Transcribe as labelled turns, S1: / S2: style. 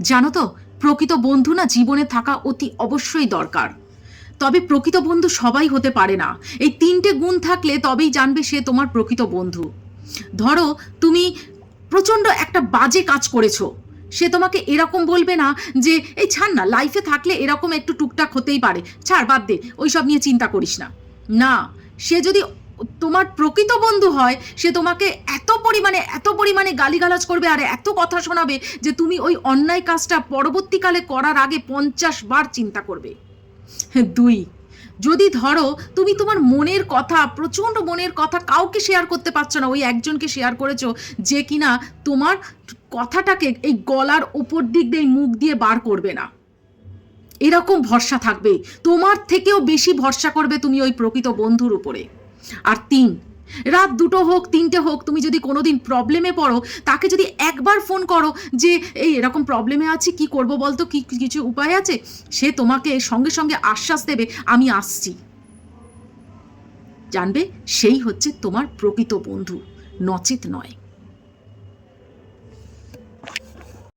S1: জানো তো, প্রকৃত বন্ধু না জীবনে থাকা অতি অবশ্যই দরকার। তবে প্রকৃত বন্ধু সবাই হতে পারে না। এই 3টে গুণ থাকলে তবেই জানবে সে তোমার প্রকৃত বন্ধু। ধরো তুমি প্রচণ্ড একটা বাজে কাজ করেছো, সে তোমাকে এরকম বলবে না যে এই ছাড় না, লাইফে থাকলে এরকম একটু টুকটাক হতেই পারে, ছাড় বাদ দে, ওই সব নিয়ে চিন্তা করিস না। না, সে যদি তোমার প্রকৃত বন্ধু হয়, সে তোমাকে এত পরিমাণে গালিগালাজ করবে আর এত কথা শোনাবে যে তুমি ওই অন্যায় কাজটা পরবর্তীকালে করার আগে 50 বার চিন্তা করবে। 2, যদি ধরো তুমি তোমার মনের কথা, প্রচণ্ড মনের কথা কাউকে শেয়ার করতে পারছো না, ওই একজনকে শেয়ার করেছো যে কিনা তোমার কথাটাকে এই গলার ওপর দিক দিয়ে মুখ দিয়ে বার করবে না, এরকম ভরসা থাকবে, তোমার থেকেও বেশি ভরসা করবে তুমি ওই প্রকৃত বন্ধুর উপরে। আর 3, রাত 2টো হোক 3টে হোক, তুমি যদি কোনোদিন প্রবলেমে পড়ো, তাকে যদি একবার ফোন করো যে এই এরকম প্রবলেমে আছি, কি করব বলতো, কি কিছু উপায় আছে, সে তোমাকে সঙ্গে সঙ্গে আশ্বাস দেবে আমি আসছি। জানবে সেই হচ্ছে তোমার প্রকৃত বন্ধু, নচেত নয়।